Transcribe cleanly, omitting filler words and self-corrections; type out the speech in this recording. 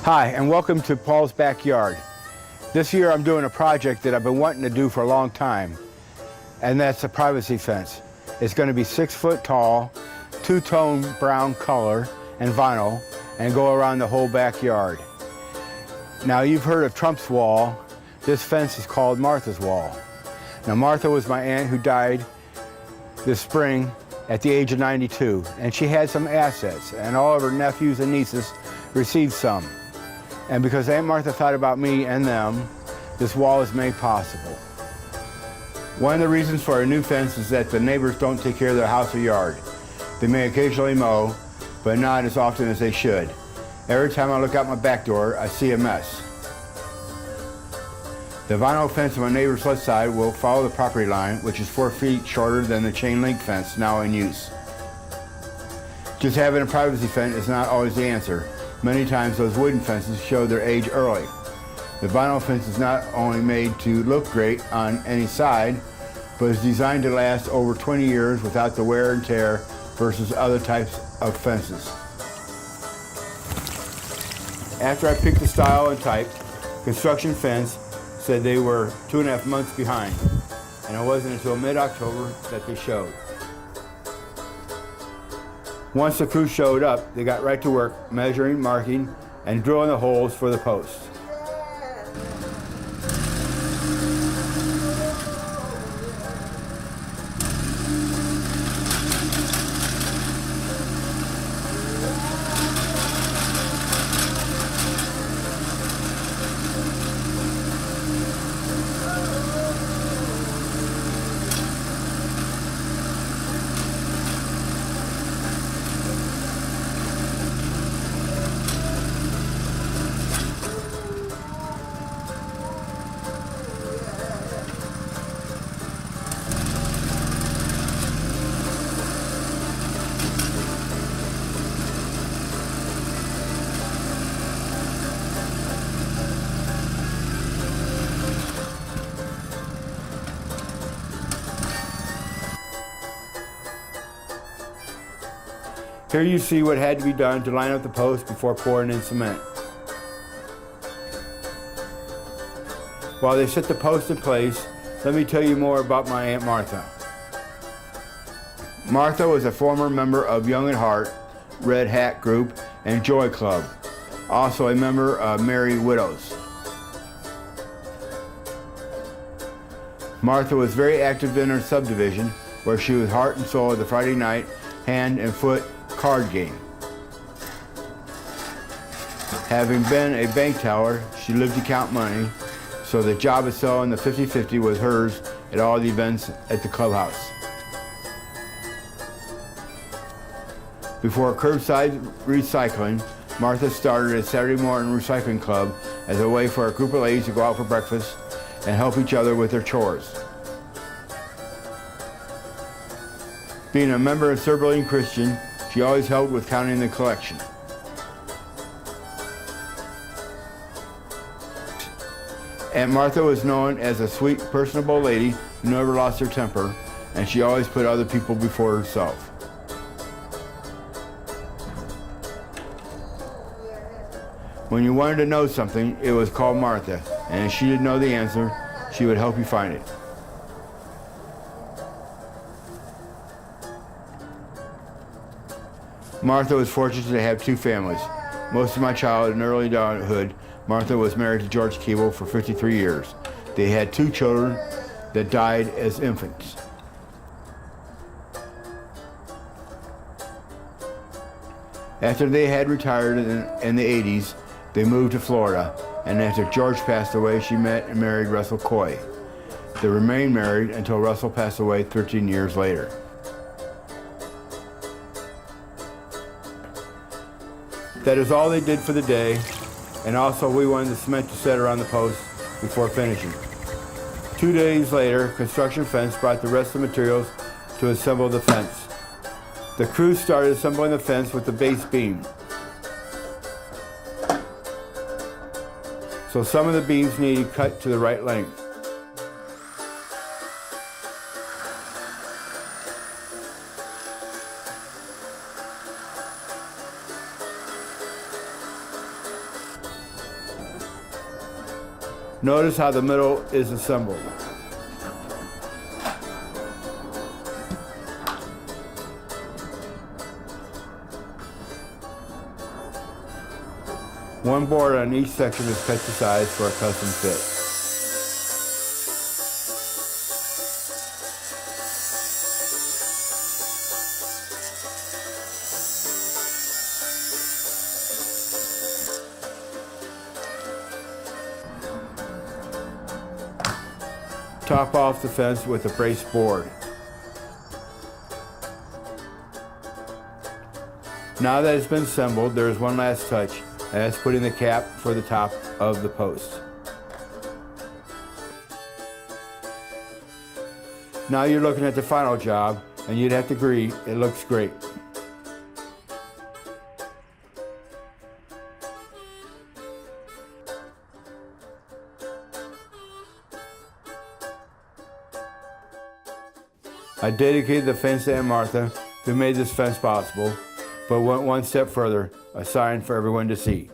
Hi, and welcome to Paul's Backyard. This year I'm doing a project that I've been wanting to do for a long time, and that's a privacy fence. It's going to be 6 foot tall, two-tone brown color and vinyl, and go around the whole backyard. Now, you've heard of Trump's Wall. This fence is called Martha's Wall. Now, Martha was my aunt who died this spring at the age of 92, and she had some assets, and all of her nephews and nieces received some. And because Aunt Martha thought about me and them, this wall is made possible. One of the reasons for a new fence is that the neighbors don't take care of their house or yard. They may occasionally mow, but not as often as they should. Every time I look out my back door, I see a mess. The vinyl fence on my neighbor's left side will follow the property line, which is 4 feet shorter than the chain link fence now in use. Just having a privacy fence is not always the answer. Many times those wooden fences show their age early. The vinyl fence is not only made to look great on any side, but is designed to last over 20 years without the wear and tear versus other types of fences. After I picked the style and type, Construction Fence said they were 2.5 months behind, and it wasn't until mid-October that they showed. Once the crew showed up, they got right to work measuring, marking, and drilling the holes for the posts. Here you see what had to be done to line up the posts before pouring in cement. While they set the posts in place, let me tell you more about my Aunt Martha. Martha was a former member of Young at Heart, Red Hat Group, and Joy Club, also a member of Merry Widows. Martha was very active in her subdivision, where she was heart and soul of the Friday night hand and foot card game. Having been a bank teller, she lived to count money, so the job of selling the 50/50 was hers at all the events at the clubhouse. Before curbside recycling, Martha started a Saturday morning recycling club as a way for a group of ladies to go out for breakfast and help each other with their chores. Being a member of Serbian Christian, she always helped with counting the collection. Aunt Martha was known as a sweet, personable lady who never lost her temper, and she always put other people before herself. When you wanted to know something, it was called Martha, and if she didn't know the answer, she would help you find it. Martha was fortunate to have 2 families. Most of my childhood and early adulthood, Martha was married to George Keeble for 53 years. They had 2 children that died as infants. After they had retired in the 80s, they moved to Florida, and after George passed away, she met and married Russell Coy. They remained married until Russell passed away 13 years later. That is all they did for the day, and also we wanted the cement to set around the post before finishing. 2 days later, Construction Fence brought the rest of the materials to assemble the fence. The crew started assembling the fence with the base beam. So some of the beams needed cut to the right length. Notice how the middle is assembled. One board on each section is cut to size for a custom fit. Top off the fence with a braced board. Now that it's been assembled, there is one last touch, and that's putting the cap for the top of the post. Now you're looking at the final job, and you'd have to agree, it looks great. I dedicated the fence to Aunt Martha, who made this fence possible, but went one step further, a sign for everyone to see.